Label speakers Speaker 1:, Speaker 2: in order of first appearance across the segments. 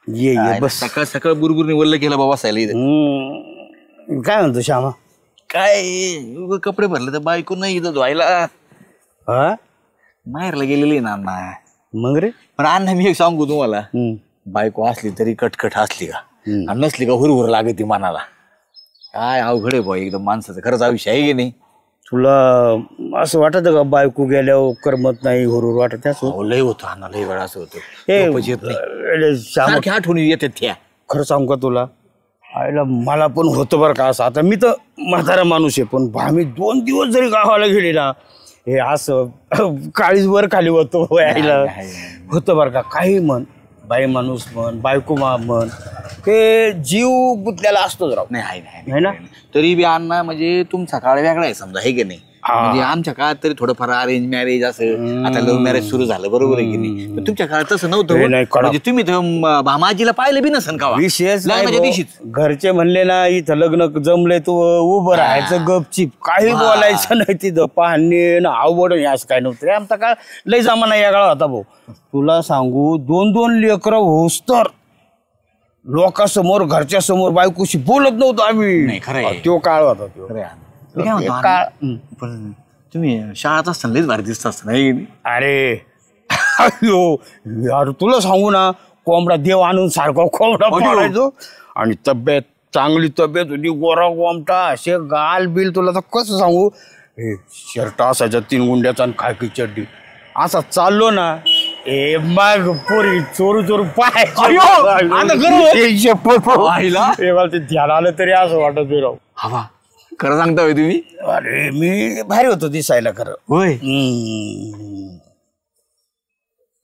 Speaker 1: ये ये बस.
Speaker 2: सकाळ सकाळ बुरबुरने वल्ल केलं बाबा सायला इथं.
Speaker 1: काय म्हणतो श्यामा?
Speaker 2: काय उगाच कपडे भरले तर बायको नाही इथं धुवायला.
Speaker 1: हा
Speaker 2: माहेरला गेलेली ना अण्णा.
Speaker 1: मग रे
Speaker 2: पण अण्णा मी एक सांगू तुम्हाला, बायको असली तरी कटकट असली का आणि नसली का हुरहुर लागते मनाला. काय अवघड आहे भाऊ एकदम माणसाचं. खरंच आयुष्य आहे की नाही.
Speaker 1: तुला असं वाटत का बायको गेल्यावर करमत नाही, हुरूर वाटत?
Speaker 2: लय होतं अण्णा, लय वेळा असं होतं.
Speaker 1: श्यामा
Speaker 2: आठवणी येतात त्या.
Speaker 1: खरं सांगू का तुला, आईला मला पण होतं बरं का असं. आता मी तर म्हातारा माणूस आहे, पण आम्ही 2 दिवस जरी गावाला गेले ना, हे असं काळीच वर खाली होतो यायला होतं बरं का. काही म्हण, बाई माणूस म्हण, बायको म्हण, ते जीव गुंतलेला असतोच राव.
Speaker 2: नाही ना. तरी बी अण्णा म्हणजे तुमचा काळ वेगळा आहे समजा, आहे की नाही. म्हणजे आमच्या काळात तरी थोडंफार अरेंज मॅरेज असं, आता लव्ह मॅरेज सुरू झालं, बरोबर आहे की नाही. पण तुमच्या काळात तसं नव्हतं. म्हणजे तुम्ही तर भामाजीला पाहिलं बी नसन का?
Speaker 1: विशेष घरचे म्हणले ना, इथं लग्न जमले तू उभं राहायचं गपचिप, काही बोलायचं नाही तिथं. पाहणे ना आवड असं काय नव्हतं रे. आमचा काळ लय जमाना वेगळा होता भाऊ. तुला सांगू, 2-2 लेकरं होस तर लोकांसमोर घरच्या समोर बायकोशी बोलत नव्हतो आम्ही. तो काळ होता तो.
Speaker 2: काळ. पण तुम्ही शाळेत असताना लयच भारी दिसत असताना.
Speaker 1: अरे अयो यार, तुला सांगू ना, कोंबडा देव आणून सारखा कोंबडा पाळायचो. आणि तब्येत चांगली तब्येत होती, गोरा कोंबडा, असे गाल बिल. तुला तर कसं सांगू, हे शर्ट असायचा 3 गुंड्याचा आणि खाकी चड्डी. असा चाललो ना, ए मग पोरी चोरू चोरू पाय ते ध्यान आलं तरी असं वाटत राव.
Speaker 2: हवा खरं सांगता होय तुम्ही?
Speaker 1: अरे मी भारी होतो दिसायला खरं.
Speaker 2: होय.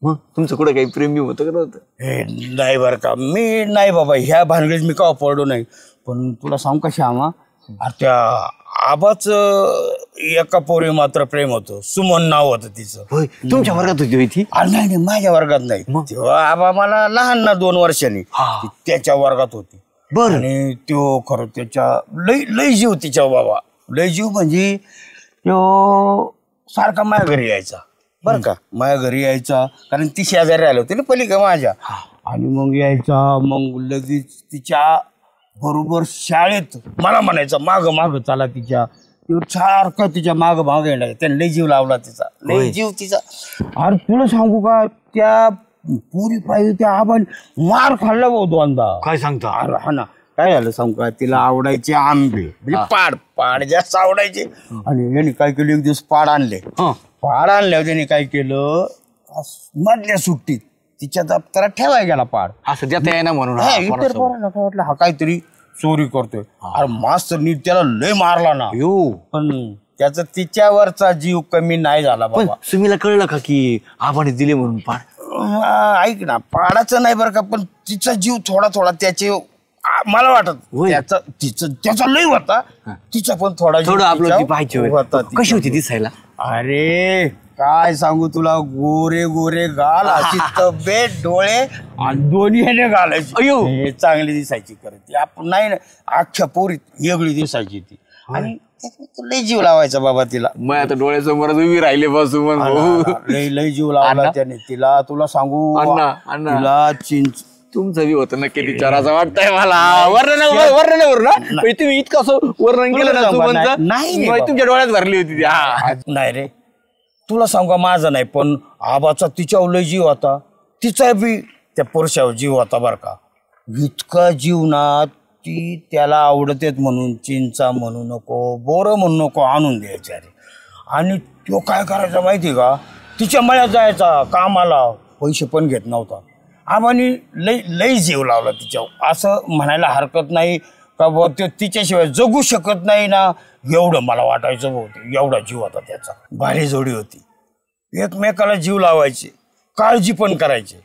Speaker 2: मग तुमचं कुठे काही प्रेमी होतं का नव्हतं?
Speaker 1: हे नाही बरं का, मी नाही बाबा, ह्या भानगडीत मी का पडलो नाही. पण तुला सांग का श्यामा, त्या आबाच एका पोरी मात्र प्रेम होतं. सुमन नाव होतं तिचं.
Speaker 2: होय. तुमच्या वर्गात होती ती?
Speaker 1: नाही, माझ्या वर्गात नाही. तेव्हा आबा मला लहान ना 2 वर्षांनी, त्याच्या वर्गात होती.
Speaker 2: बरं.
Speaker 1: आणि तो खरं त्याच्या लय जीव तिच्या बाबा, लय जीव. म्हणजे तो सारखा माझ्या घरी यायचा बरं का, माझ्या घरी यायचा. कारण ती शेजारी राहिली होती ना पलीकडे माझ्या. आणि मग यायचा, मग लगेच तिच्या बरोबर शाळेत मला म्हणायचं माग माग चाला तिच्या. सारखं तिच्या माग माग येणार. त्याने लय जीव लावला तिचा, लय जीव तिचा. अरे तुला सांगू का, त्या पुरी पाहिजे त्या आबाने मार खाल्ला भाऊ 2दा.
Speaker 2: काय सांगता?
Speaker 1: अरे हा ना, काय झालं सांगू का, तिला आवडायचे आंबे, म्हणजे पाड जास्त आवडायचे. आणि यांनी काय केलं, एक दिवस पाड आणले. पाड आणल्यावर त्यांनी काय केलं, मधल्या सुट्टीत तिच्या दप्तरात ठेवायला गेला पाड.
Speaker 2: असं देता येईना म्हणून
Speaker 1: इतर पोरांना काय वाटलं, हा काहीतरी चोरी करतोय. अरे मास्तरनी त्याला लय मारला ना. पण त्याचा तिच्यावरचा जीव कमी नाही झाला बाबा.
Speaker 2: तुम्हीला कळलं का की आबाने दिले म्हणून पाड?
Speaker 1: ऐक ना, पाडाचं नाही बरं का, पण तिचा जीव थोडा थोडा त्याचे मला वाटत त्याचा लय होता. तिचा पण थोडा
Speaker 2: होता. कशी होती दिसायला?
Speaker 1: अरे काय सांगू तुला, गोरे गोरे गाल, अशी तब्येत, डोळे आणि दोन्ही ह्याने घालायची. चांगली दिसायची खरं ती. आपण नाही ना, अख्ख्या पोरीत वेगळी दिसायची ती. आणि लय जीव लावायचा बाबा तिला.
Speaker 2: मग आता डोळ्यासमोर उभी राहिले बसून
Speaker 1: लय जीव लावला त्याने तिला. तुला सांगू तिला चिंच
Speaker 2: तुमचं बी होतं नक्की विचार असं वाटतंय मला. वर्णन तुम्ही इतकं असं वर्णन केलं नाही, तुमच्या डोळ्यात भरली होती ती.
Speaker 1: नाही रे, तुला सांगू का, माझा नाही पण आबाचा तिच्यावर लय जीव होता. तिचा बी त्या पुरुषावर जीव होता बरं का. इतका जीव ना, ती त्याला आवडतेत म्हणून चिंचा म्हणू नको, बोरं म्हणू नको आणून द्यायचे. अरे आणि तो काय करायचा माहिती का, तिच्या मळ्यात जायचा कामाला, पैसे पण घेत नव्हता. आबानी लय जीव लावला तिच्यावर. असं म्हणायला हरकत नाही का बुवा तो तिच्याशिवाय जगू शकत नाही ना, एवढं मला वाटायचं बहुतेक. एवढा जीव होता त्याचा. भारी जोडी होती. एकमेकाला जीव लावायचे, काळजी पण करायची.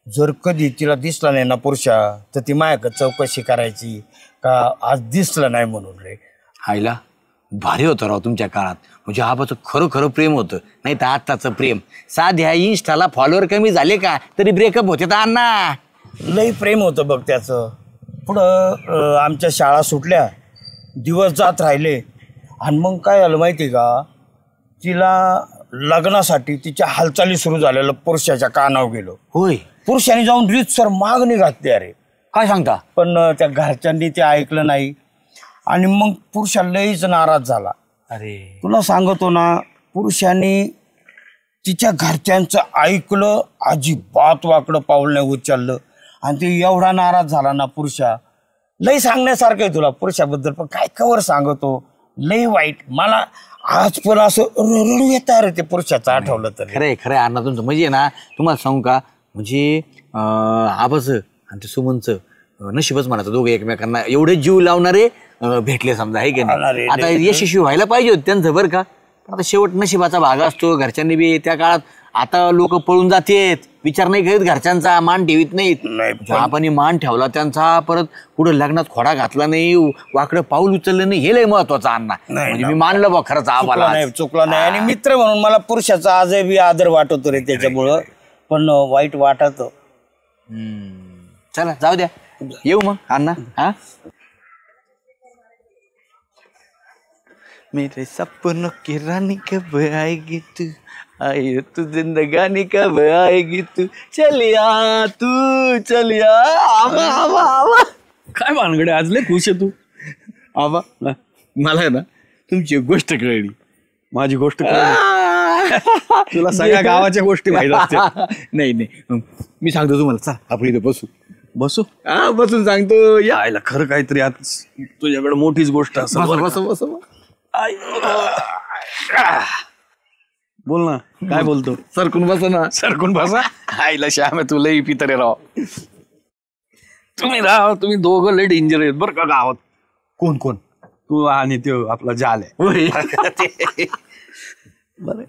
Speaker 1: जर कधी तिला दिसला नाही ना पुरुषा, तर ती माझ्याकडे चौकशी करायची का आज दिसलं नाही म्हणून. रे
Speaker 2: हायला भारी होतं राव तुमच्या काळात. म्हणजे आबाचं खरं खरं प्रेम होतं. नाही तर आत्ताचं प्रेम साध्या इन्स्टाला फॉलोअर कमी झाले का तरी ब्रेकअप होते तर अण्णा.
Speaker 1: लई प्रेम होतं बघ त्याचं. पुढं आमच्या शाळा सुटल्या, दिवस जात राहिले. आणि मग काय झालं माहिती का, तिला लग्नासाठी तिच्या हालचाली सुरू झालेलं पुरुषाच्या कानावर गेलो.
Speaker 2: होय
Speaker 1: पुरुषाने जाऊन रीतसर मागणी घातली. अरे
Speaker 2: काय सांगता.
Speaker 1: पण त्या घरच्यांनी ते ऐकलं नाही आणि मग पुरुषा लईच नाराज झाला.
Speaker 2: अरे
Speaker 1: तुला सांगतो ना, पुरुषाने तिच्या घरच्यांचं ऐकलं, अजिबात वाकडं पाऊल नाही उचललं आणि ते एवढा नाराज झाला ना पुरुषा. लई सांगण्यासारखं आहे तुला पुरुषाबद्दल, पण काय कवर सांगतो, लई वाईट. मला आज पण असं रडू येत रे ते पुरुषाचं आठवलं तर.
Speaker 2: खरंय खरंय अण्णा तुमचं. म्हणजे ना तुम्हाला सांगू का, म्हणजे आबाचं आणि ते सुमनचं नशीबच म्हणायचं. दोघे एकमेकांना एवढे जीव लावणारे भेटले समजा, आहे की नाही. आता यशस्वी व्हायला पाहिजे होत त्यांचं बरं का. आता शेवट नशिबाचा भाग असतो. घरच्यांनी बी त्या काळात, आता लोक पळून जातेत, विचार नाही करीत घरच्यांचा, मान ठेवीत नाहीत. आपण मान ठेवला त्यांचा, परत पुढे लग्नात खोडा घातला नाही, वाकडं पाऊल उचललं नाही, हे लय महत्वाचं अण्णा. म्हणजे मी मानलं बा खरंच आबाला.
Speaker 1: चुकला नाही. आणि मित्र म्हणून मला पुरुषाचा आजही बी आदर वाटतो रे त्याच्यामुळं, पण वाईट वाटत.
Speaker 2: चला जाऊ द्या, येऊ मग अण्णा. हा मेरे सपनों की रानी कब आएगी तू, आए तू जिंदगानी कब आएगी तू, चलिया तू चलिया. आवा आवा आवा.
Speaker 3: काय भानगडे आज लय खुश आहे तू.
Speaker 2: आबा मला आहे ना तुमची एक गोष्ट कळली.
Speaker 3: माझी गोष्ट तुला सगळ्या गावाच्या गोष्टी माहित असतात.
Speaker 2: नाही नाही मी सांगतो तुम्हाला, चल आपण इथं बसू.
Speaker 3: बसू.
Speaker 2: हा बसून सांगतो.
Speaker 3: यायला खरं काहीतरी आज तुझ्याकडे मोठीच गोष्ट असेल.
Speaker 2: बस बस बस.
Speaker 3: बोल ना, काय बोलतो.
Speaker 2: सरकून बसा ना.
Speaker 3: सरकून बसा. आईला श्याम आहे, तुला पितरे राव. तुम्ही दोघं लय डेंजर आहेत बरं का गावात.
Speaker 2: कोण कोण.
Speaker 3: तू आणि तो आपला जाल आहे.
Speaker 2: बरं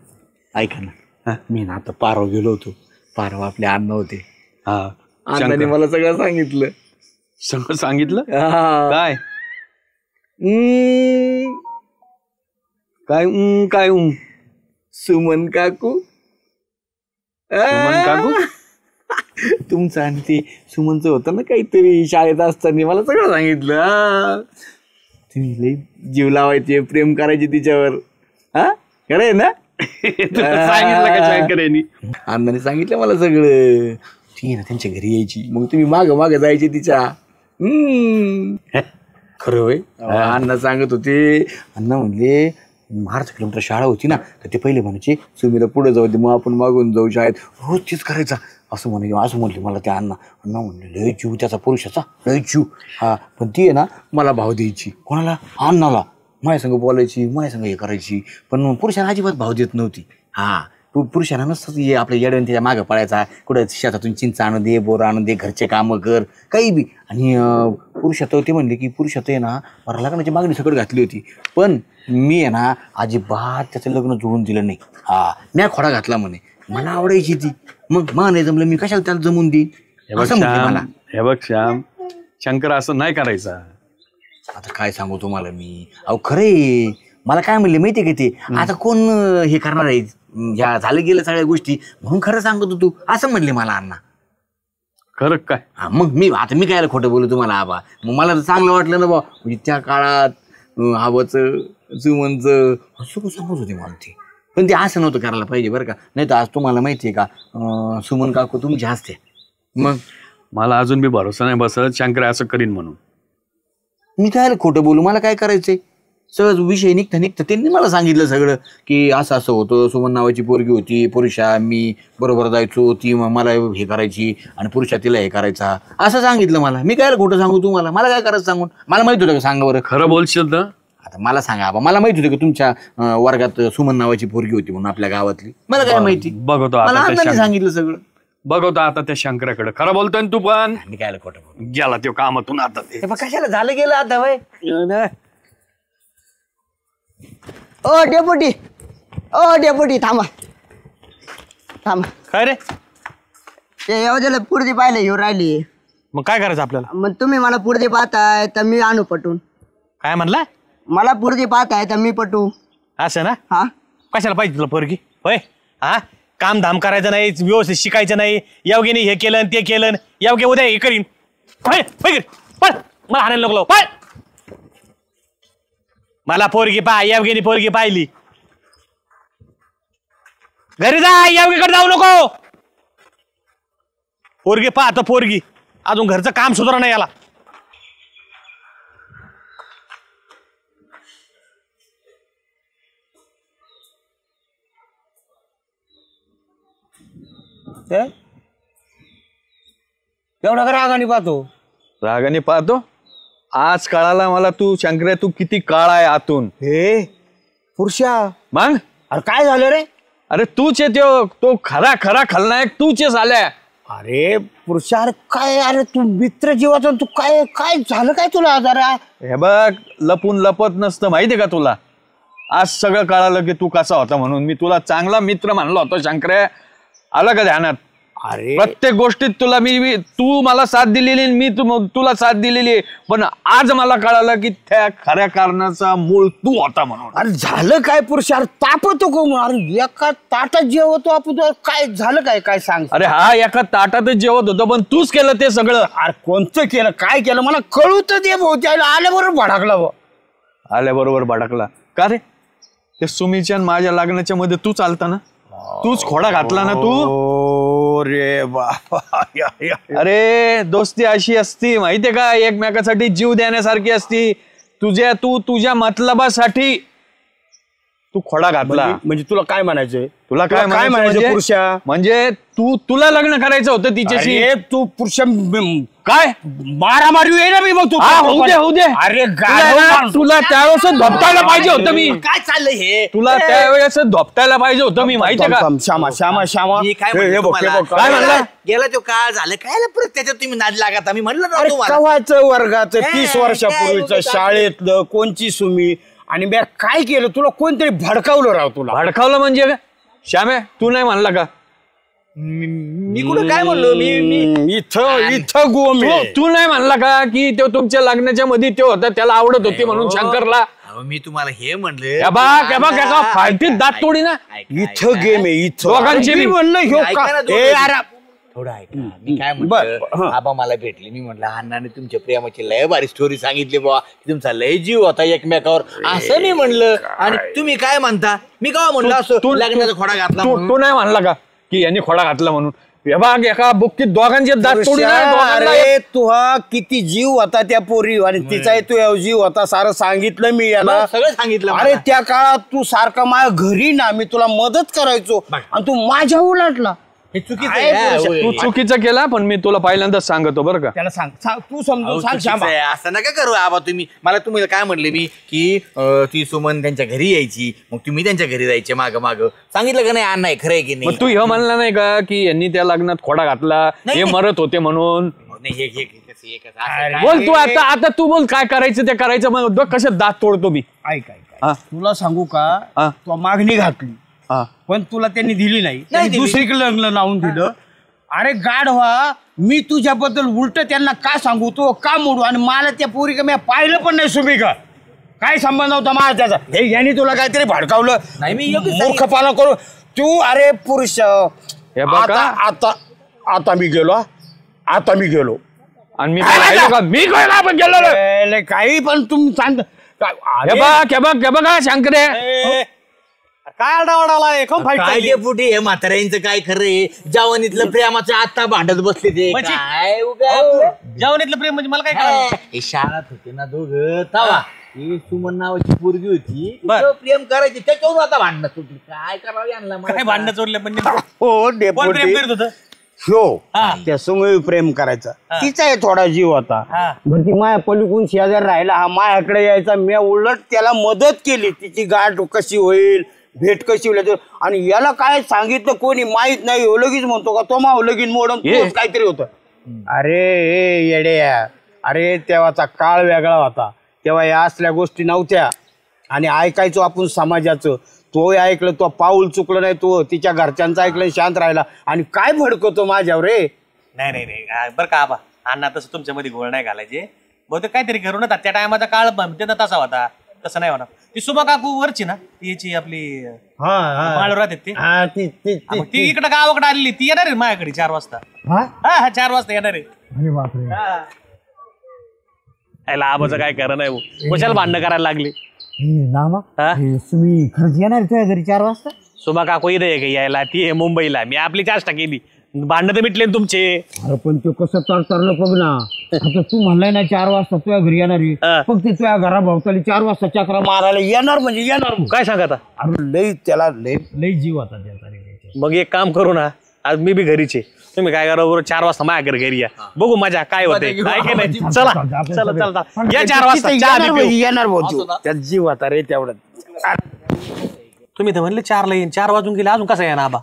Speaker 2: ऐका ना, मी ना आता पारव गेलो होतो. पारव आपले अण्णा होते.
Speaker 3: हा
Speaker 2: अण्णाने मला सगळं सांगितलं.
Speaker 3: सगळं सांगितलं. काय काय काय
Speaker 2: सुमन काकू.
Speaker 3: सुमन काकू.
Speaker 2: तुमचं आणि ते सुमनचं होतं ना काहीतरी शाळेत असताना, मला सगळं सांगितलं. तुम्ही लई जीव लावायचे, प्रेम करायचे तिच्यावर. हा खरंय ना.
Speaker 3: सांगितलं का शंकरांनी.
Speaker 2: अण्णाने सांगितलं मला सगळं. ती ना त्यांच्या घरी यायची, मग तुम्ही माग माग जायचे तिच्या. खरं होय. अण्णा सांगत होते. अण्णा म्हणले 12 किलोमीटर शाळा होती ना, तर ते पहिले म्हणायचे सुमीला पुढे जाऊ दे, मग आपण मागून जाऊ शाळेत. रोज तेच करायचा. असं म्हणले मला त्या अण्णा म्हणले लय जीव त्याचा पुरुषाचा, लय जीव. हा पण ती आहे ना मला भाव द्यायची. कोणाला. अण्णाला. माझ्या संग बोलायची, माझ्या संग हे करायची, पण पुरुषांना अजिबात भाव देत नव्हती. हा पुरुषांना नसतं आपल्या येड्याने त्याच्या मागं पडायचा. कुठं शेतातून चिंच आणून दे, बोर आणून दे, घरचे कामं कर, काही बी. आणि पुरुषात ते म्हणले की पुरुषात आहे ना मला लग्नाची मागणी सगळं घातली होती, पण मी आहे ना अजिबात त्याचं लग्न जुळून दिलं नाही. हा म्या खोडा घातला म्हणे. मला आवडायची ती, मग नाही जमलं मी कशाला त्याला जमून देईन असं म्हणले मला.
Speaker 3: हे बघ श्याम, शंकर असं नाही करायचा.
Speaker 2: आता काय सांगू तुम्हाला मी. अहो खरे मला काय म्हणले माहितीये का ते, आता कोण हे करणार आहे, ह्या झालं गेलं सगळ्या गोष्टी, म्हणून खरं सांगतो तू असं म्हणले मला अण्णा.
Speaker 3: खरं काय.
Speaker 2: मग मी काय खोटं बोलू तुम्हाला आबा. मग मला तर चांगलं वाटलं ना बा. म्हणजे त्या काळात आबाचं सुमनचं असं सांगत होते मला ते. पण ते असं नव्हतं करायला पाहिजे बरं का. नाही तर आज तुम्हाला माहितीये का सुमन काकू तुमची हसते. मग
Speaker 3: मला अजून बी भरोसा नाही बसत शंकर असं करीन म्हणून.
Speaker 2: मी काय खोटं बोलू, मला काय करायचंय. सहज विषय निघता त्यांनी मला सांगितलं सगळं की असं असं होतं. सुमन नावाची पोरगी होती, पुरुषा मी बरोबर जायचो, ती मला हे करायची आणि पुरुषा तिला हे करायचा, असं सांगितलं मला. मी काय खोटं सांगू तुम्हाला, मला काय करायचं सांगून. मला माहित होतं का सांगा बरं.
Speaker 3: खरं बोलशील तर
Speaker 2: आता मला सांगा बाबा, मला माहित होतं की तुमच्या वर्गात सुमन नावाची पोरगी होती म्हणून आपल्या गावातली. मला काय माहिती.
Speaker 3: बघतो
Speaker 2: मला अण्णांनी सांगितलं सगळं.
Speaker 3: बघतो आता त्या शंकराकडे. खरं बोलतोय तू पण.
Speaker 2: मी काय खोटं बोलू.
Speaker 3: गेला तो कामातून आता. ते
Speaker 2: कशाला झालं गेलं आता वय.
Speaker 4: ओ डेपुटी थांबा.
Speaker 3: काय रे.
Speaker 4: ते एवढ्याला पुरती पाहिले येऊ राहिली.
Speaker 3: मग काय करायचं आपल्याला.
Speaker 4: मग तुम्ही मला पुरती पाहताय तर मी आणू पटून.
Speaker 3: काय म्हणला.
Speaker 4: मला पुरती पाहताय तर मी पटू.
Speaker 3: असं ना.
Speaker 4: हा
Speaker 3: कशाला पाहिजे तुला पोरगी होय. हा काम धाम करायचं नाही, व्यवस्थित शिकायचं नाही. यावगेने हे केलं ते केलं, यावगे उद्या हे करीन. पण मला हाणायला नको. पण मला पोरगी यावगेने पोरगी पाहिली. घरी जा, यावगीकडे जाऊ नको. पोरगी पाहतो पोरगी, अजून घरचं काम सुधारा नाही याला.
Speaker 1: एवढा का रागाने पाहतो?
Speaker 5: रागाने पाहतो. आज कळाला मला तू शंकर्या, तू किती काळा आहे आतून.
Speaker 1: हे पुरुषा,
Speaker 5: मग
Speaker 1: अरे काय झालं रे?
Speaker 5: अरे तूच आहे तो खरा खरा खलनायक तूच आहे झाल्या.
Speaker 1: अरे पुरुषा, अरे काय, अरे तू मित्र जीवाचा, तू काय काय झालं काय तुला आजार?
Speaker 5: हे बघ, लपून लपत नसतं माहितीये का तुला. आज सगळं कळालं की तू कसा होता म्हणून. मी तुला चांगला मित्र मानलो होतो शंकर्या, आलं का ध्यानात?
Speaker 1: अरे
Speaker 5: प्रत्येक गोष्टीत तुला मी तू मला साथ दिलेली, मी तुला साथ दिलेली. पण आज मला कळालं की त्या खऱ्या कारणाचा मूळ तू होता म्हणून.
Speaker 1: अरे झालं काय पुरुषा? अरे तापतो को? अरे एका ताटात जेवतो आपण, काय झालं काय? काय सांग.
Speaker 5: अरे हा एका ताटातच जेवत होतं, पण तूच केलं ते सगळं.
Speaker 1: अरे कोणतं केलं, काय केलं मला कळू तर दे भाऊ. त्याला आल्याबरोबर भडकला भाऊ.
Speaker 5: आल्याबरोबर भडकला का रे? ते सुमीच्या माझ्या लग्नाच्या मध्ये तू चालता ना, तूच खोडा घातला ना तू.
Speaker 1: रे बाबा,
Speaker 5: अरे दोस्ती अशी असती माहितीये का, एकमेकासाठी जीव देण्यासारखी असती. तू तुझ्या मतलबासाठी तू खोडा घातला.
Speaker 1: म्हणजे तुला काय म्हणायचंय?
Speaker 5: तुला काय म्हणायचं
Speaker 1: म्हणायचं पुरुषा?
Speaker 5: म्हणजे तुला लग्न करायचं होतं तिच्याशी.
Speaker 1: अरे तू पुरुषा
Speaker 5: काय
Speaker 1: मारामारी आहे ना मी बघ. तू
Speaker 5: होऊ दे.
Speaker 1: अरे
Speaker 5: तुला त्यावेळेस धोपटायला पाहिजे होतं मी.
Speaker 2: काय चाललंय हे?
Speaker 5: तुला त्यावेळेस धोपटायला पाहिजे होतं मी, माहितीये का.
Speaker 1: श्यामा श्यामा श्यामा,
Speaker 2: मी काय
Speaker 1: हे
Speaker 2: म्हणतो
Speaker 1: बघ, हे
Speaker 2: तुम्हाला?
Speaker 1: बघ, काय म्हणला?
Speaker 2: गेला तो काळ झालं काय परत त्याच्यात तुम्ही नाद लागत. आम्ही म्हणलं ना
Speaker 1: अरे
Speaker 2: तुम्हाला.
Speaker 1: कव्हाचं वर्गाचं 30
Speaker 2: काय
Speaker 1: वर्षापूर्वीचं
Speaker 2: उगाच
Speaker 1: शाळेतलं कोणची सुमी, आणि मी काय केलं तुला? कोणतरी भडकावलं राव तुला.
Speaker 5: भडकावलं म्हणजे काय? श्यामे तू नाही म्हणला का?
Speaker 2: मी कुठं काय म्हणलो? मी
Speaker 1: इथं गोम आहे.
Speaker 5: तू नाही म्हणला का की तो तुमच्या लग्नाच्या मध्ये तो होता, त्याला आवडत होती म्हणून शंकरला.
Speaker 2: अहो, मी तुम्हाला हे म्हणलं
Speaker 5: फालतीत दात तोडी ना.
Speaker 1: इथं गेम आहे इथं.
Speaker 5: दोघांची
Speaker 1: मी
Speaker 5: बी.
Speaker 1: म्हणलं ह्यो
Speaker 2: ऐका
Speaker 1: का-
Speaker 2: ना दोघं.
Speaker 1: ए, अरे
Speaker 2: थोडं ऐका. मी काय म्हणलं, आबा मला भेटले. मी म्हणलं अण्णाने तुमच्या प्रेमाची लय भारी स्टोरी सांगितली बुवा, तुमचा लय जीव होता एकमेकावर, असं मी म्हणलं. आणि तुम्ही काय म्हणता? मी काय म्हणलं असं लग्नाचा खोडा घातला म्हणून?
Speaker 5: तू नाही म्हणला का की यांनी खोडा घातला म्हणून? हे बघ, एका बुक्कीत दोघांचे दात तोडी ना. दोघांना
Speaker 1: अरे तुहा किती जीव होता त्या पोरी, आणि तिचाही तू जीव होता. सारं सांगितलं मी याला,
Speaker 2: मग सगळं सांगितलं
Speaker 1: अरे
Speaker 2: मला.
Speaker 1: त्या काळात तू सारखा माझ्या घरी ना, मी तुला मदत करायचो आणि तू माझ्या उलटला.
Speaker 2: हे चुकीचं
Speaker 1: आहे
Speaker 2: आहे.
Speaker 1: पुरुषा.
Speaker 5: तू चुकीचं केला, पण मी तुला पहिल्यांदाच सांगतो बरं का.
Speaker 1: त्याला सांग, तू समजून
Speaker 2: अहो,
Speaker 1: सांग
Speaker 2: चुकीचं
Speaker 1: श्यामा.
Speaker 2: आहे. असं नका करू आबा तुम्ही. मला तुम्ही काय म्हणले मी की ती सुमन त्यांच्या घरी यायची, मग तुम्ही त्यांच्या घरी जायचे माग माग. सांगितलं का नाही अण्णा, हे खरं आहे की
Speaker 5: मग
Speaker 2: नाही?
Speaker 5: तू हे म्हणला नाही का की यांनी त्या लग्नात खोडा घातला,
Speaker 2: नाही,
Speaker 5: हे
Speaker 2: नाही.
Speaker 5: मरत होते म्हणून?
Speaker 2: नाही, हे कसं, हे कसं, असं काय?
Speaker 5: बोल तू आता तू बोल काय करायचं ते करायचं. मग बघ कसे दात तोडतो मी.
Speaker 1: ऐक
Speaker 5: हा.
Speaker 1: तुला सांगू का,
Speaker 5: हा.
Speaker 1: तू मागणी घातली
Speaker 5: हा.
Speaker 1: पण तुला त्यांनी दिली नाही. त्यांनी
Speaker 2: दिली.
Speaker 1: दुसरीकडे लग्न लावून दिलं. अरे गाढवा, मी तुझ्याबद्दल उलट त्यांना का सांगू, तो का मोडू? आणि मला त्या पोरी का मी पाहिलं पण नाही सुमी का. काय संबंध होता माझा त्याचा? हे यांनी तुला काहीतरी भडकावलं.
Speaker 2: नाही, मी योग्य
Speaker 1: मूर्खपणा करू तू. अरे पुरुष,
Speaker 5: हे बघा.
Speaker 1: आता मी गेलो. आता मी गेलो
Speaker 5: आणि मी काय राहिलो का? मी काय आपण गेलो रे?
Speaker 1: ए, काही पण तुम्ही सांग.
Speaker 5: हे बघा शंकरे,
Speaker 3: काय आडावाडाला
Speaker 2: काय डेपुटी, हे म्हाताऱ्यांचं काय खरंय? जवानीतलं प्रेमाचं आता भांडत बसले ते
Speaker 3: म्हणजे?
Speaker 2: काय उगा-
Speaker 3: जेवणीतलं प्रेम म्हणजे मला काय कळलं?
Speaker 2: हे शाळात होते ना दोघं तवा. ही सुमन नावाची पोरगी होती,
Speaker 3: बर.
Speaker 2: तिचं प्रेम करायची, त्याच्यावर आता भांडणं सुटली. काय करावं यांना मला
Speaker 3: काय भांडणं चोरले पण नेमकं?
Speaker 1: हो
Speaker 3: कोण प्रेम
Speaker 1: डेपुटी,
Speaker 3: करत होतं?
Speaker 1: हो
Speaker 3: हा.
Speaker 1: त्या समोर प्रेम करायचा. तिचाही थोडा जीव होता.
Speaker 3: हा.
Speaker 1: बरं ती माया पलीकडून शेजार राहिला, हा मायाकडे यायचा. मी उलट त्याला मदत केली. तिची गाठ कशी होईल, भेट कशी होईल. आणि याला काय सांगितलं कोणी माहित नाही. हो लगीच म्हणतो का तो माव लगीन मोडून तोच काहीतरी होतं. अरे ए येड्या, अरे तेव्हाचा काळ वेगळा होता. तेव्हा या असल्या गोष्टी नव्हत्या. आणि ऐकायचो आपण समाजाचं. तो ऐकलं, तो पाऊल चुकलं नाही. तो तिच्या घरच्यांचं ऐकलं, शांत राहिला. आणि काय भडकतो माझ्यावर रे?
Speaker 3: नाही बरं का आबा, अण्णा तसं तुमच्यामध्ये घोळ नाही घालायचे. बहुतेक काहीतरी करू ना, त्या टायमाचा काळ म्हणते ना तसा होता. तसं नाही होणार. ती सुभा काकू वरची ना, ती याची आपली माळवर राहते ती.
Speaker 1: हा,
Speaker 3: मग ती इकडे गावाकडे आलेली, ती येणार आहे माझ्याकडे 4 वाजता. हा 4 वाजता येणार आहे. आबाचं काय करा नाही, कशाला भांडणं करायला लागली?
Speaker 4: नामा
Speaker 3: हा?
Speaker 4: तुम्ही खरंच येणार तुझ्या घरी 4 वाजता?
Speaker 3: सुमा काकू इथे आहे का यायला, ती आहे मुंबईला, मी आपली चाष्टा केली, भांडणं तर मिटले ना तुमचे.
Speaker 1: अरे पण ते कसं तरतरलं बघ ना. आता तू म्हणलाय ना 4 वाजता तुझ्या घरी येणार आहे, पण ते तुझ्या घराभोवताली 4 वाजता चक्रा मारायला येणार म्हणजे येणार.
Speaker 3: काय सांगा आता?
Speaker 1: अरे लई त्याला लई जीव होता त्याचा.
Speaker 3: मग एक काम करू ना, आज मी बी घरीचे, तुम्ही काय करा बरोबर 4 वाजता माझ्या घरी या, बघू मजा काय होते काय काय नाही. चला चला चला या 4 वाजता चहा बी पिऊ.
Speaker 1: येणार भाऊ, त्यात जीव होता रे तेवढं.
Speaker 3: तुम्ही तर म्हणले 4 ला येईन, 4 वाजून गेले, अजून कसा येणार आबा?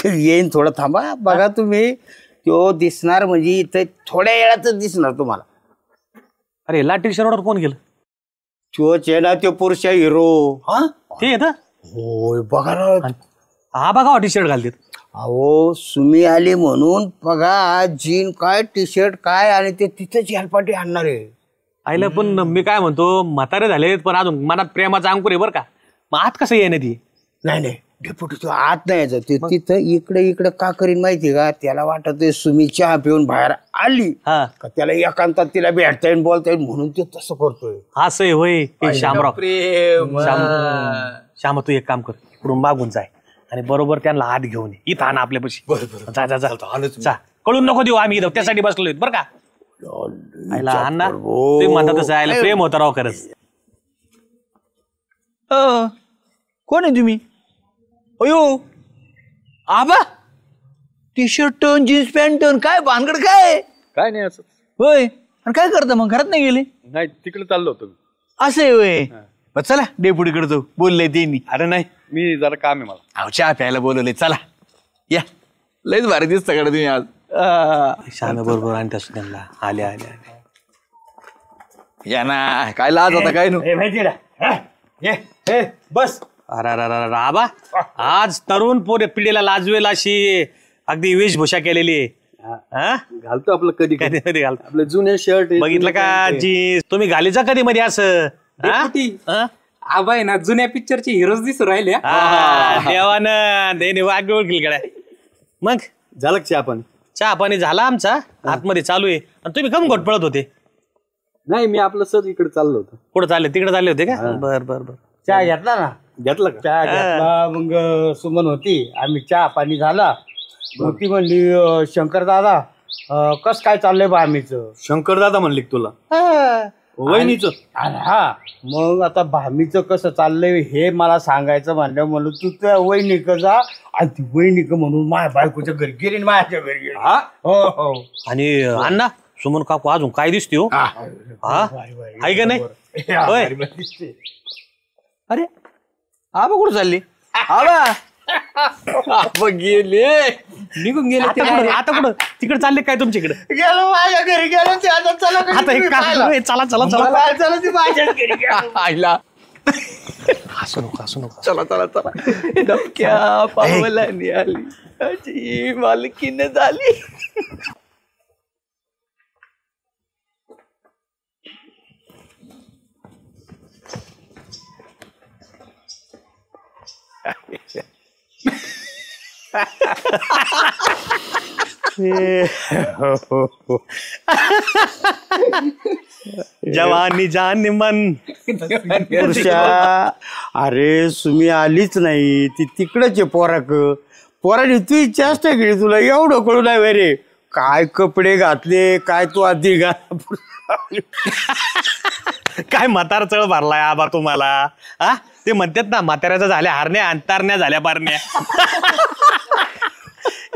Speaker 1: येईन थोडं थांबा, बघा तुम्ही तो दिसणार म्हणजे इथे थोड्या वेळातच दिसणार तुम्हाला.
Speaker 3: अरे लाठी शर्टवर कोण गेलं?
Speaker 1: तोच आहे ना, तो पुरुष हिरो.
Speaker 3: हा ते येत
Speaker 1: होय बघा ना.
Speaker 3: आबा का टी शर्ट घालतात?
Speaker 1: अहो सुमी आली म्हणून बघा, जीन काय टी शर्ट काय, आणि ते तिथंच हेलपाटी आणणार आहे.
Speaker 3: आईला पण मी काय म्हणतो, म्हातारे झालेत पण अजून मनात प्रेमाचा अंकुर आहे बरं का. मग आत कसं येणं ती?
Speaker 1: नाही डेपुटी तो आत नाही यायचं, ते तिथं इकडे का करीन माहिती का, त्याला वाटत सुमी चहा पिऊन बाहेर आली का त्याला एकांतात तिला भेटता येईल बोलता येईल म्हणून ते तसं करतोय.
Speaker 3: असं आहे होय. श्यामराव श्याम तू एक काम कर, इकडून मागून जाय आणि बरोबर त्यांना हात घेऊन ये, इथं आणा आपल्यापाशी. जा जा जा, कळून नको देऊ, आम्ही इथं त्यासाठी बसलोय बरं का. आईला अण्णा तुम्ही म्हणता तसं आयला प्रेम होतं राव खरंच.
Speaker 5: कोण आहे तुम्ही? अयो आबा, टी शर्ट जीन्स पॅन्ट काय भानगड काय?
Speaker 6: काय नाही असं.
Speaker 5: होय, आणि काय करता मग, घरात नाही गेले?
Speaker 6: नाही तिकडे चाललो होतो.
Speaker 5: असं आहे होय. मग चला डेपुटीकडे जाऊ, बोलले त्यांनी.
Speaker 6: अरे नाही, मी जरा काम आहे मला.
Speaker 5: अहो चहा प्यायला बोलवले, चला या. लयच भारी दिसता कडे तुम्ही आज.
Speaker 3: श्याम बरोबर आणि त्यासून त्यांना आले आले
Speaker 5: या ना, काय लाज होता काय नु.
Speaker 3: बस. अरे आबा, आज तरुण पिढीला लाजवेल अशी अगदी वेशभूषा केलेली आहे.
Speaker 6: घालतो आपलं कधी
Speaker 3: कधी कधी घालतो
Speaker 6: आपलं जुने शर्ट.
Speaker 3: बघितलं का जी, तुम्ही घालीचा कधी मध्ये असं?
Speaker 7: आबा आहे ना, जुन्या पिक्चरचे हिरोज दिसू राहिले.
Speaker 3: देवानं वाग्य ओळखील कडे. मग
Speaker 6: झालं चहा पण?
Speaker 3: चहा पाणी झाला आमचा, आतमध्ये चालू आहे. आणि तुम्ही कम घोट पळत होते?
Speaker 6: नाही, मी आपलं सर इकडे चाललो होतो.
Speaker 3: कुठं चालले? तिकडे चालले होते का? बर बर बर.
Speaker 1: चहा घेतला ना?
Speaker 6: घेतलं का?
Speaker 1: चहा घेतला. मग सुमन होती, आम्ही चहा पाणी झाला. मग ती म्हणली शंकर दादा कस काय चाललंय बा आम्हीच?
Speaker 6: शंकर दादा म्हणले तुला? वहिनीच?
Speaker 1: हा. मग आता भामीचं कसं चाललंय हे मला सांगायचं म्हणलं, म्हणून तू त्या वहिनिक जा. आणि ती वहिनिक म्हणून माझ्या बायकोच्या घरी गेली, माझ्या घरी गेली. हो हो.
Speaker 3: आणि अण्णा सुमन काकू अजून काय दिसते हो? आहे का नाही?
Speaker 5: अरे आबा कुठं चालले? आबा गेले, निघून गेले.
Speaker 3: आता कुठं तिकडे चालले काय तुमच्याकडे?
Speaker 1: गेलो माझ्या घरी गेलो ते. आता चला
Speaker 3: आता एक काम, चला चला चला
Speaker 1: चला ती माझ्या घरी गेलो.
Speaker 5: आईला
Speaker 3: हसू नको हसू नको.
Speaker 5: चला चला चला. धमक्या पावलांनी आली, मालकीने झाली.
Speaker 3: जवानी जान मन.
Speaker 1: अरे सुमी आलीच नाही, ती तिकडच आहे पोराने तू चेष्टा केली, तुला एवढं कळू नाही रे. काय कपडे घातले काय तू आधी
Speaker 3: काय म्हातार चळ भरलाय आबा तुम्हाला. हा ते म्हणतात ना, म्हाताऱ्याचा झाल्या हारण्या अंतारण्या झाल्या पारण्या.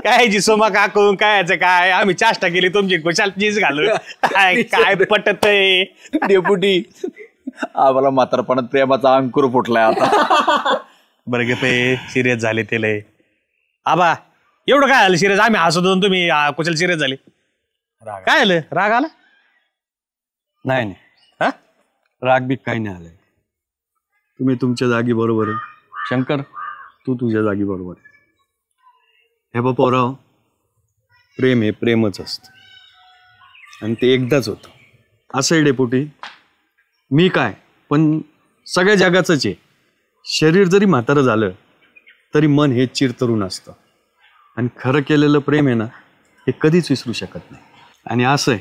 Speaker 3: काय जिसोमा काकू काय याचं काय, आम्ही चाष्टा केली तुमची कुशाल चीज घालू. काय पटत
Speaker 5: डेपुटी, आम्हाला म्हातारपणात प्रेमाचा अंकुर फुटलाय आता.
Speaker 3: बरं गे पे सिरियस झाले ते लय. आबा एवढं काय झालं सिरियस? आम्ही हसत होतो तुम्ही कुशल सिरियस झाले. काय झालं? राग आला?
Speaker 6: नाही नाही, हा राग बी काही नाही आलाय. तुम्ही तुमच्या जागी बरोबर आहे. शंकर तू तुझ्या जागी बरोबर आहे. हे बापाराव, प्रेम हे प्रेमच असतं आणि ते एकदाच होतं. असं आहे डेपुटी, मी काय पण सगळ्या जगाचंच आहे. शरीर जरी म्हातारं झालं तरी मन हे चिरतरुण असतं. आणि खरं केलेलं प्रेम आहे ना, हे कधीच विसरू शकत नाही. आणि असं आहे,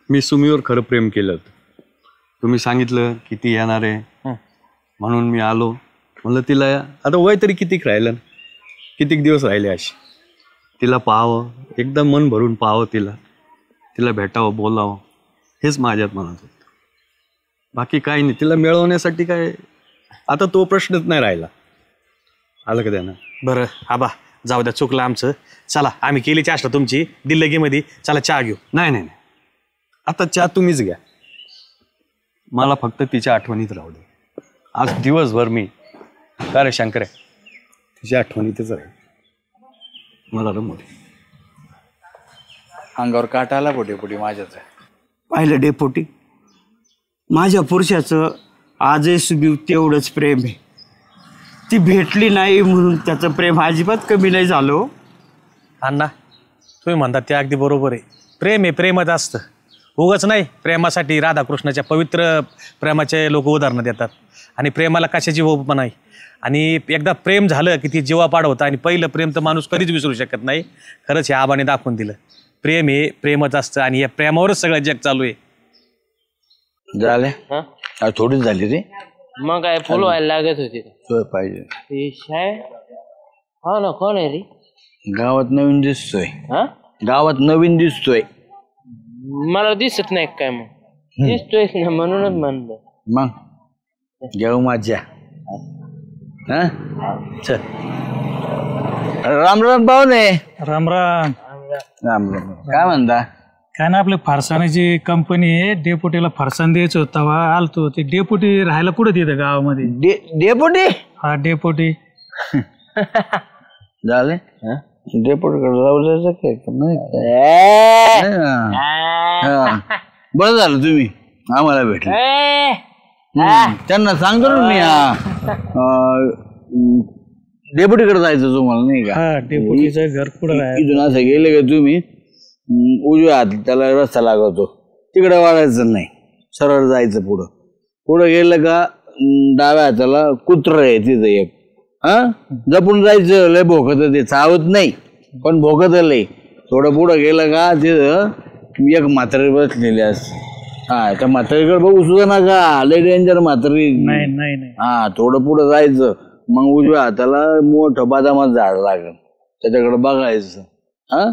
Speaker 6: मी सुमीवर खरं प्रेम केलं होतं. तुम्ही सांगितलं की ती येणार आहे म्हणून मी आलो. म्हणलं तिला आता वय तरी किती राहिलं, कितीक दिवस राहिले अशी. तिला पाहावं, एकदम मन भरून पाहावं, तिला भेटावं, बोलावं, हेच माझ्यात मनात होतं. बाकी काही नाही. तिला मिळवण्यासाठी काय आता तो प्रश्नच नाही राहिला. आलं का त्यानं?
Speaker 3: बरं आबा जाऊ द्या, चुकलं आमचं. चला आम्ही केली चेष्टा तुमची दिल्लगीमध्ये, चला चहा घेऊ.
Speaker 6: नाही, आता चहा तुम्हीच घ्या. मला फक्त तिच्या आठवणीत राहू दे. आज दिवसभर मी का रे शंकर आहे, तिच्या आठवणीतच राहील. मला रमू दे.
Speaker 2: अंगावर काटा आला पोटी माझ्याच.
Speaker 1: पाहिलं डेपोटी, माझ्या पुरुषाचं आजही सुबीव तेवढंच प्रेम आहे. ती भेटली नाही म्हणून त्याचं प्रेम अजिबात कमी नाही झालं.
Speaker 3: अण्णा तुम्ही म्हणतात ते अगदी बरोबर आहे. प्रेम आहे, प्रेमच असतं. उगाच नाही प्रेमासाठी राधाकृष्णाच्या पवित्र प्रेमाचे लोक उदाहरणं देतात. आणि प्रेमाला कशाची पण नाही. आणि एकदा प्रेम झालं की ती जीवापाड होतं. आणि पहिलं प्रेम तर माणूस कधीच विसरू शकत नाही. खरंच ह्या आबाने दाखवून दिलं. प्रेम हे प्रेमच असतं आणि या प्रेमावरच सगळं जग चालू आहे.
Speaker 2: झाले थोडीच झाली रे.
Speaker 7: मग काय फुल व्हायला लागत होती
Speaker 2: सोय पाहिजे.
Speaker 7: हो ना, कोण आहे रे?
Speaker 2: गावात नवीन दिसतोय.
Speaker 7: हा,
Speaker 2: गावात नवीन दिसतोय.
Speaker 7: मला दिसत नाही काय? मग दिसतोयच ना, म्हणूनच म्हणलं.
Speaker 2: मग घेऊ माझ्या. हा चल. राम राम पाहुणे.
Speaker 8: राम राम.
Speaker 2: राम राम. काय म्हणता?
Speaker 8: काय ना, आपल्या फरसाणाची कंपनी आहे. डेपुटीला फरसाण द्यायचं होतं, तेव्हा आलतो. ते डेपुटी राहायला कुठं तिथं गावामध्ये?
Speaker 2: डेपुटी.
Speaker 8: हा डेपुटी.
Speaker 2: झाले डेपुटीकडे जाऊ जायचं काय? बरं झालं तुम्ही आम्हाला भेटले. त्यांना सांगतो ना मी, डेपुटीकडे जायचं तुम्हाला नाही का?
Speaker 8: हा, डेपुटीचं घर कुठं आहे?
Speaker 2: इथून असं गेले का तुम्ही उजव्या हात त्याला रस्ता लागवतो, तिकडे वाढायचं नाही, सरळ जायचं. पुढं गेलं का डाव्या हाताला कुत्र आहे तिथं एक. हा, जपून जायचं. लय भोकत ते चावत नाही पण भोकत लय. थोडं पुढं गेलं का तिथं एक म्हातारी बसलेली असते. हा, त्या म्हातारीकडे बघू सुद्धा नका, लय डेंजर म्हातारी.
Speaker 8: नाही.
Speaker 2: हा, थोडं पुढं जायचं. मग उजव्या हाताला मोठं बदामाचं झाड लागेल, त्याच्याकडे बघायचं. हा,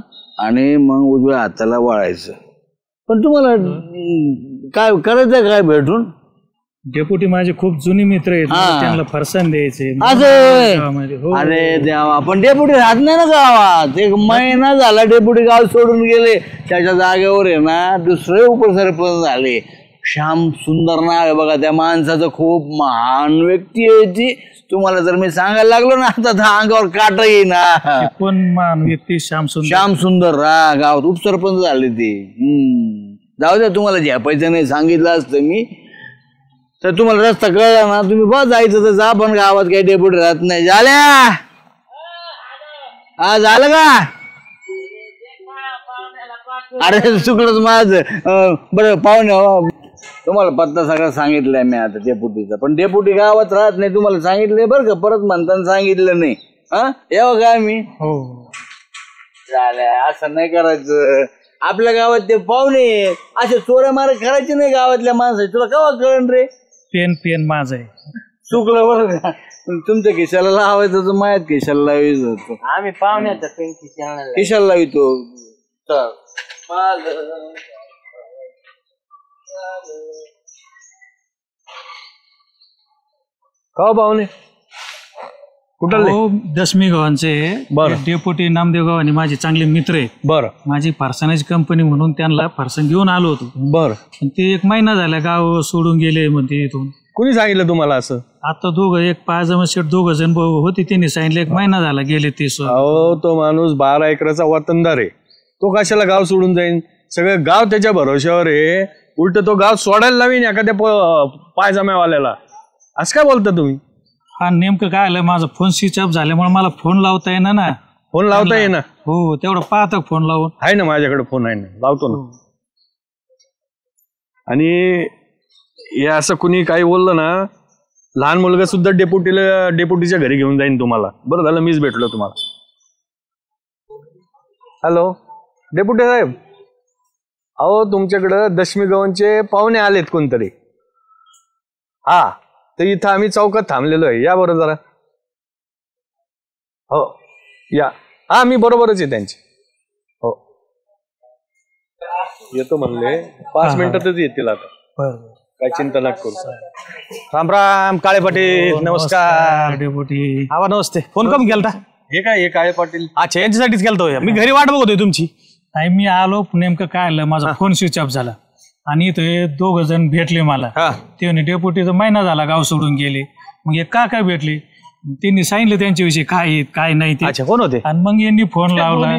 Speaker 2: आणि मग उजव्या हाताला वळायचं. पण तुम्हाला काय करायचं काय भेटून?
Speaker 8: डेपुटी माझे खूप जुने मित्र आहेत, त्यांना फरसाण द्यायचे.
Speaker 2: असं? अरे देवा, पण डेपुटी राहत नाही ना गावात. एक महिना झाला डेपुटी गाव सोडून गेले. त्याच्या जागेवर आहे ना दुसरे उपसरपंच झाले. श्याम सुंदर नाव आहे बघा त्या माणसाचं. खूप महान व्यक्ती आहे ती. तुम्हाला जर मी सांगायला लागलो ना आता अंगावर काटा येईना.
Speaker 8: कोण महान व्यक्ती? श्याम
Speaker 2: सुंदर गावात उपसरपंच झाले ते. जाऊ द्या, तुम्हाला झेपायचं नाही सांगितलं असतं मी तर तुम्हाला रस्ता कळला ना, तुम्ही बस जायचं तर जा. पण गावात काही डेपुटी राहत नाही. झाल्या हा, झालं का? अरे चुकलंच माझं. बरं पाहुणे, तुम्हाला पत्ता सगळं सांगितलंय मी आता डेपुटीचा. पण डेपुटी गावात राहत नाही तुम्हाला सांगितलंय बरं का, परत म्हणताना सांगितलं नाही. हा, येऊ का मी?
Speaker 8: हो.
Speaker 2: झालं, असं नाही करायचं. आपल्या गावात ते पाहुणे असे चोऱ्या मारे करायचे नाही गावातल्या माणसाचे. तुला केव्हा कळण रे?
Speaker 8: पेन माझं आहे.
Speaker 2: चुकलं बरं का. तुमच्या खिशाला लावायचं तर मायात खिशाला लावायचं होतं.
Speaker 7: आम्ही पाहुण्याचा पेन
Speaker 2: खिशाला लावितो.
Speaker 5: का पाहुणे कुठले?
Speaker 8: दशमी गावांचे डेपुटी नामदेव गावाने माझे चांगले मित्र आहे.
Speaker 5: बरं.
Speaker 8: माझी फरसाणाची कंपनी म्हणून त्यांना फरसाण घेऊन आलो होतो.
Speaker 5: बरं.
Speaker 8: पण ते एक महिना झाला गाव सोडून गेले म्हणते इथून.
Speaker 5: कुणी सांगितलं तुम्हाला असं?
Speaker 8: आता दोघं, एक पायजमा शेट, दोघं जण होते, त्यांनी सांगितलं एक महिना झाला गेले ते.
Speaker 5: अहो, तो माणूस 12 एकराचा वतनदार आहे. तो कशाला गाव सोडून जाईन? सगळं गाव त्याच्या भरोश्यावर आहे. उलट तो गाव सोडायला लावीन एखाद्या पायजम्यावाल्याला. असं काय बोलता तुम्ही?
Speaker 8: हा, नेमकं काय आलं, माझा फोन स्विच ऑफ झाल्यामुळे मला फोन लावता येणार ना.
Speaker 5: फोन लावता येईना?
Speaker 8: हो, तेवढं पाहतो फोन लावून.
Speaker 5: आहे ना माझ्याकडे फोन, आहे ना, लावतो ना. आणि हे असं कुणी काही बोललं ना, लहान मुलगा सुद्धा डेपुटीच्या घरी घेऊन जाईन तुम्हाला. बरं झालं मीच भेटलो तुम्हाला. हॅलो डेपुटी साहेब, अहो तुमच्याकडं दशमी गावांचे पाहुणे आलेत कोणतरी. हा, तर इथं आम्ही चौकात थांबलेलो आहे, या बरं जरा. हो या. हा मी बरोबरच आहे त्यांची. हो येतो म्हणले 5 मिनिटातच येतील आता. काय चिंता नका करू.
Speaker 3: राम राम काळे पाटील, नमस्कार.
Speaker 8: डेपुटी
Speaker 3: आवा नमस्ते. फोन कम केलता?
Speaker 5: हे काय हे काळे पाटील?
Speaker 3: अच्छा यांच्यासाठीच केलतो. मी घरी वाट बघतोय तुमची.
Speaker 8: नाही मी आलो नेमकं काय आलं माझा फोन स्विच ऑफ झाला आणि इथे 2 जण भेटले मला. ते म्हणे डेपुटीचा महिना झाला गाव सोडून गेले. मग हे काय भेटले त्यांनी सांगितलं त्यांच्याविषयी काय काय नाही ते.
Speaker 3: अच्छा कोण होते?
Speaker 8: आणि मग यांनी फोन लावला.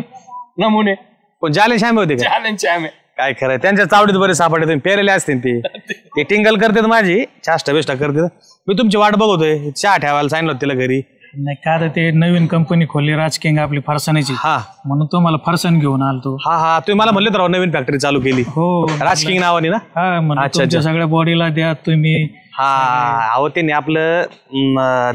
Speaker 5: नमुने
Speaker 3: कोण जाले श्यामे होते का? काय खरं त्यांच्या चावडीत बरे सापडे तुम्ही पेरेले असतील ते टिंगल करतात माझी चाष्टा बिष्टा करतात. मी तुमची वाट बघतोय. चहा ठेवायला सांगितलं होतं तिला घरी.
Speaker 8: नाही का ते नवीन कंपनी खोलली राजकिंग आपली फरसाण्याची.
Speaker 3: हा
Speaker 8: म्हणून तो मला फरसाण घेऊन आलतो.
Speaker 3: हा तुम्ही मला म्हणले तर नवीन फॅक्टरी चालू केली.
Speaker 8: हो
Speaker 3: राजकिंग नावाने ना?
Speaker 8: हा म्हणून तुमच्या सगळ्या बॉडीला द्या तुम्ही.
Speaker 3: हा अहो त्यांनी आपलं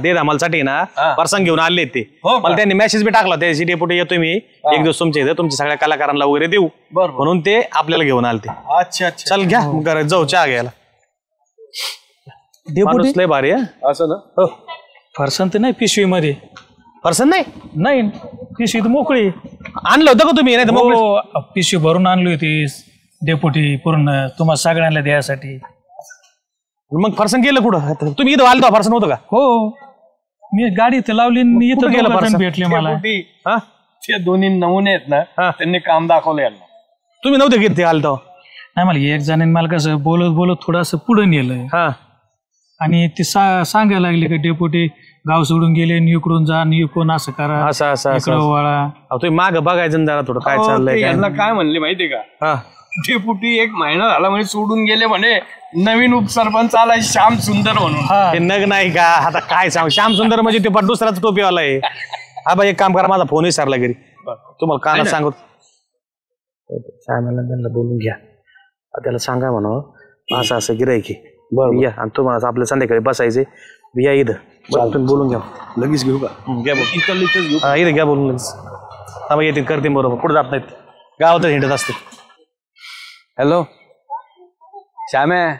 Speaker 3: दे धमालसाठी ना फरसाण घेऊन आले ते. मला त्यांनी मेसेज बी टाकला त्याची डेपुटी येतोय मी एक दिवस तुमच्या इथे तुमच्या सगळ्या कलाकारांना वगैरे देऊ म्हणून ते आपल्याला घेऊन आलते.
Speaker 5: अच्छा अच्छा
Speaker 3: चल घ्या जाऊ चहा घ्यायला. डेपुटी लय भारी
Speaker 5: असं ना.
Speaker 8: फरसाण तर नाही पिशवी मध्ये.
Speaker 3: फरसाण
Speaker 8: नाही पिशवी तर मोकळी.
Speaker 3: आणलं होतं का तुम्ही? नाही
Speaker 8: हो पिशवी भरून आणली होती डेपुटी पूर्ण तुम्हाला सगळ्यांना द्यायसाठी.
Speaker 3: मग फरसाण गेलं कुठं? तुम्ही इथं आलं फरसाण होतं का?
Speaker 8: हो मी गाडी इथं लावली इथं गेलं फरसाण भेटले मला.
Speaker 5: ते दोन्ही नमुने आहेत ना त्यांनी काम दाखवलं यांना.
Speaker 3: तुम्ही नव्हते घेत ते आलं?
Speaker 8: नाही मला एक जणांनी मला कसं बोलत बोलत थोडंसं पुढे नेलं. आणि ते सांगायला लागले की डेपुटी गाव सोडून गेले इकडून जा इकडून असं करा असं वळा.
Speaker 3: तुम्ही माग बघायचं जरा थोडं काय चाललंय.
Speaker 5: यांना काय म्हणले माहितीये का? डेपुटी 1 महिना झाला म्हणे सोडून गेले म्हणे. नवीन उपसरपंच आला श्याम सुंदर म्हणून.
Speaker 3: ते नग नाही का? आता काय सांग श्याम सुंदर म्हणजे ते पण दुसराच टोपीवाला आहे. हा बाई एक काम करा माझा फोन विसरला घरी. तुम्हाला कानात सांगत श्यामाला त्यांना बोलून घ्या. त्याला सांगा म्हणा असं असं गिरायक आहे. बरं या आणि तुम्हाला आपल्या संध्याकाळी बसायचे या इथं. तुम्ही बोलून घ्या.
Speaker 5: लगेच घेऊ का?
Speaker 3: घ्या बोलून इथं घ्या बोलून लगेच. हा येतील करते बरोबर. कुठं जात नाहीत गावातच हिंडत असते.
Speaker 5: हॅलो श्याम्या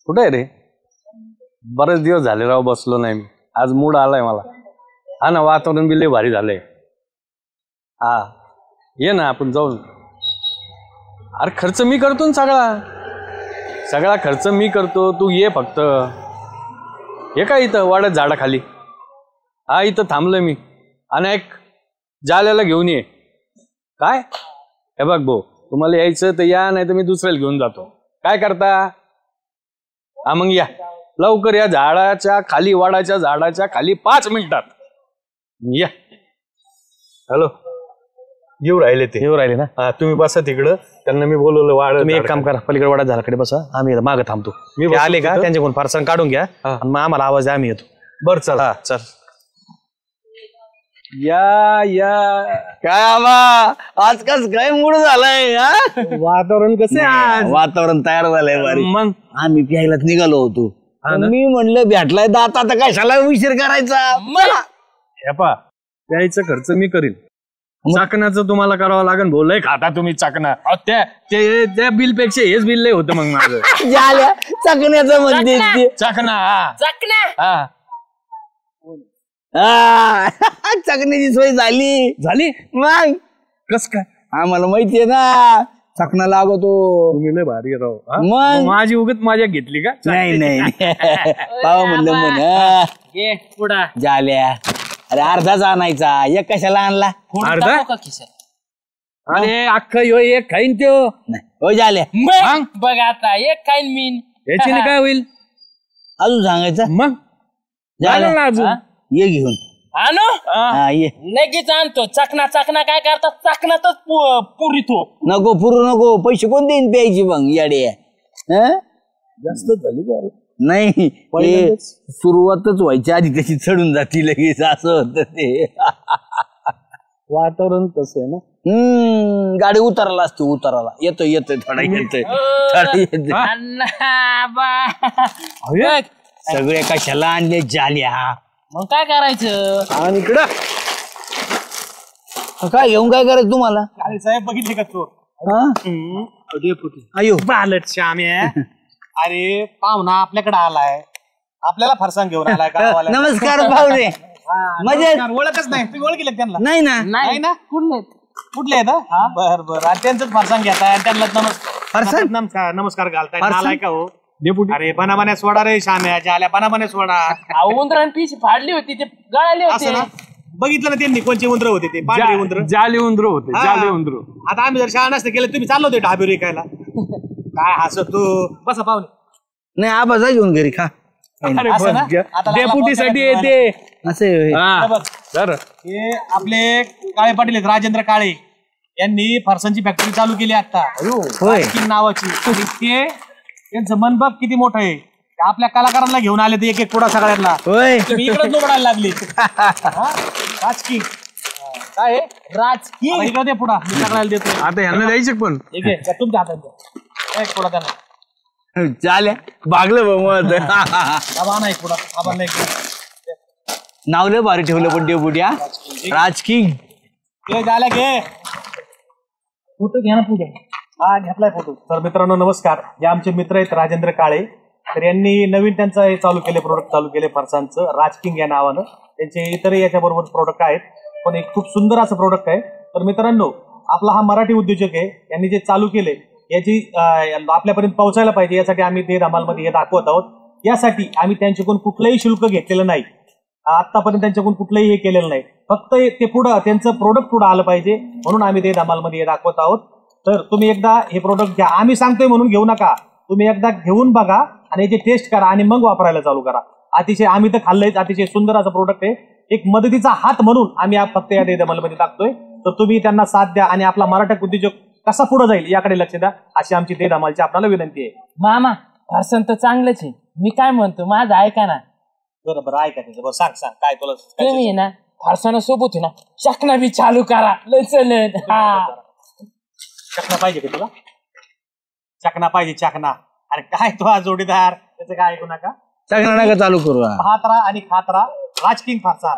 Speaker 5: कुठे आहे रे? बरेच दिवस झाले राव बसलो नाही मी. आज मूड आलाय मला. हा ना वातावरण बी लय भारी झालंय. हा ये ना आपण जाऊन. अरे खर्च मी करतो ना सगळा खर्च मी करतो. तू ये फक्त. हे काय इथं वाड्यात झाडाखाली. हा इथं थांबलोय मी. आणि एक जाल्याला घेऊन ये. काय हे बघ भाऊ तुम्हाला यायचं तर या नाही तर मी दुसऱ्याला घेऊन जातो. काय करता? हा मग या लवकर या झाडाच्या खाली वाडाच्या झाडाच्या खाली 5 मिनिटात या. हॅलो येऊ राहिले ना? हा तुम्ही बसा तिकडं. त्यांना मी बोलवलं वाढ.
Speaker 3: तुम्ही एक काम करा पलीकडे वाडा झाडाकडे बसा. आम्ही मागं थांबतो. मी आले का त्यांच्याकडून फारसाण काढून घ्या आणि मग आम्हाला आवाज आम्ही येतो.
Speaker 5: बरं चल.
Speaker 3: हा चल
Speaker 5: या
Speaker 2: काय आबा आज कस काय मूड झालाय?
Speaker 5: वातावरण कसं आहे?
Speaker 2: वातावरण तयार झालंय भारी.
Speaker 5: मग
Speaker 2: आम्ही प्यायलाच निघालो होतो. मी म्हणलं भेटलाय दात आता कशाला उशीर करायचा.
Speaker 5: मला त्याचा खर्च मी करीन. चाकणाचं तुम्हाला करावं लागेल. बोलय खाता तुम्ही चाकणा. त्या बिल पेक्षा हेच बिल लय होतं मग माझं.
Speaker 2: चाकण्याचं म्हणते
Speaker 5: चाकणा.
Speaker 2: चाकण्याची सोय झाली मग
Speaker 5: कस काय?
Speaker 2: आम्हाला माहितीये ना चाकणा लागतो.
Speaker 5: तुम्ही लय भारी राव.
Speaker 2: मग
Speaker 5: माझी उगत माझ्या घेतली का?
Speaker 2: नाही पाव म्हणलं म्हण झाल्या. अरे अर्धाच आणायचा. एक कशाला आणला?
Speaker 5: अर्धा अरे अख्खा यो एक खाईन त्यो.
Speaker 2: हो झाल्या
Speaker 7: बघ आता एक खाईन मी.
Speaker 5: याची काय होईल
Speaker 2: अजून सांगायचं?
Speaker 5: मग
Speaker 2: झालं
Speaker 5: ना अजून.
Speaker 2: ये घेऊन
Speaker 7: आणू
Speaker 2: ये.
Speaker 7: लगेच आणतो. चकना काय करतात चकनातच पुरितो.
Speaker 2: नको पुरू नको. पैसे कोण देईन प्यायची मग याडे?
Speaker 5: जास्त झाली का?
Speaker 2: नाही सुरुवातच व्हायच्या आधी त्याची चढून जाती लगेच असं होत ते.
Speaker 5: वातावरण तसं आहे ना.
Speaker 2: गाडी उतरायला असते. उतरायला येतोय थोडा येतोय. सगळे कशाला आणले झाल्या?
Speaker 7: मग काय करायचं?
Speaker 5: आणि इकडं
Speaker 2: काय घेऊन काय करायचं तुम्हाला?
Speaker 3: साहेब बघितले का तो?
Speaker 2: अयो
Speaker 3: बालट श्याम्या. अरे पाहुणा आपल्याकडे आलाय. आपल्याला फरसाण घेऊन आलाय का?
Speaker 2: नमस्कार पाहुणे.
Speaker 3: नमस्कार. ओळखच नाही तुम्ही ओळखीले त्यांना
Speaker 4: नाही ना
Speaker 3: नाही ना
Speaker 7: कुठले
Speaker 3: कुठले आहेत हा? बर बर आणि त्यांचंच फरसाण घेताय आणि त्यांना नमस्कार नमस्कार घालताय नालाय का हो
Speaker 5: डेपुटी
Speaker 3: अरे बनाबने सोडा रे शाम्या आल्या बनाबने सोडा
Speaker 7: उंदरान पिशी फाडली होती ते गळाले
Speaker 3: असं ना
Speaker 7: होते
Speaker 3: बघितलं ना त्यांनी कोणचे उंदर होते ते पांढरे उंदर
Speaker 5: जाले उंदर होते
Speaker 3: हा.
Speaker 5: जाले उंदर.
Speaker 3: आता आम्ही जर शाळा नसते केलं तुम्ही चाललो होते ढाबे विकायला काय हसत तू बसा पाहुणे
Speaker 4: नाही आबा जा घेऊन घरी खा
Speaker 5: अरे
Speaker 3: असं ना?
Speaker 5: बस,
Speaker 3: आता
Speaker 5: डेपुटीसाठी
Speaker 3: लागला
Speaker 5: येते.
Speaker 4: असे
Speaker 5: हा.
Speaker 3: बघ.
Speaker 5: तर
Speaker 3: हे आपले काळे पाटील आहेत राजेंद्र काळे यांनी फरसांची फॅक्टरी चालू केली आता
Speaker 4: होय
Speaker 3: नावाची आणि ते त्यांचं मन बघ किती मोठं आहे ते आपल्या कलाकारांना घेऊन आले ते एक एक पुढा सगळ्यातला
Speaker 4: होय
Speaker 3: तुम्ही इकडे जोडायला लागली राजकीय काय राजकीय इकडे दे पुढा मी सगळ्याला देतो
Speaker 5: आता ह्यांना द्यायचं पण
Speaker 3: ठीक आहे तुमच्या हातात द्या एक पुढा त्यांना
Speaker 4: चाले भागलं बा
Speaker 3: आबा नाही पुढा आबा नाही
Speaker 4: नाव लय भारी ठेवलं पण डेपुटी हा राजकिंग
Speaker 3: घे झाल्या घे फोटो घ्या ना पुढे हा घेतलाय फोटो तर मित्रांनो नमस्कार हे आमचे मित्र आहेत राजेंद्र काळे तर यांनी नवीन त्यांचं हे चालू केले प्रोडक्ट चालू केले फरसांचं राजकिंग या नावानं त्यांचे इतरही याच्याबरोबर प्रोडक्ट आहेत पण एक खूप सुंदर असं प्रोडक्ट आहे तर मित्रांनो आपला हा मराठी उद्योजक आहे यांनी जे चालू केले याची आपल्यापर्यंत पोहोचायला पाहिजे यासाठी आम्ही ते धमालमध्ये हे दाखवत आहोत यासाठी आम्ही त्यांच्याकडून कुठलंही शुल्क घेतलेलं नाही आतापर्यंत त्यांच्याकडून कुठलंही हे केलेलं नाही फक्त ते पुढं त्यांचं प्रोडक्ट पुढं आलं पाहिजे म्हणून आम्ही ते धमालमध्ये हे दाखवत आहोत तर तुम्ही एकदा हे प्रोडक्ट घ्या आम्ही सांगतोय म्हणून घेऊ नका तुम्ही एकदा घेऊन बघा आणि याची टेस्ट करा आणि मग वापरायला चालू करा अतिशय आम्ही तर खाल्लंय अतिशय सुंदर असं प्रोडक्ट आहे एक मदतीचा हात म्हणून आम्ही फक्त या धमालमध्ये टाकतोय तर तुम्ही त्यांना साथ द्या आणि आपला मराठा उद्योजक कसा पुढे जाईल याकडे लक्ष द्या अशी आमची ते धमालची आपल्याला विनंती आहे
Speaker 7: मामा फरसाण तर चांगलंच आहे मी काय म्हणतो माझं ऐका ना
Speaker 3: बरोबर ऐका त्याचं बरं सांग काय तुला
Speaker 7: तुम्ही आहे ना फरसाणासोबत आहे ना चकना बी चालू करा लय चलन हा
Speaker 3: चकना पाहिजे का तुला चकना पाहिजे चकना अरे काय तो हा जोडीदार त्याचं काय ऐकू नका
Speaker 4: चांगला नका चालू करू
Speaker 3: पाहत राहा आणि खात राहा राजकिंग फरसाण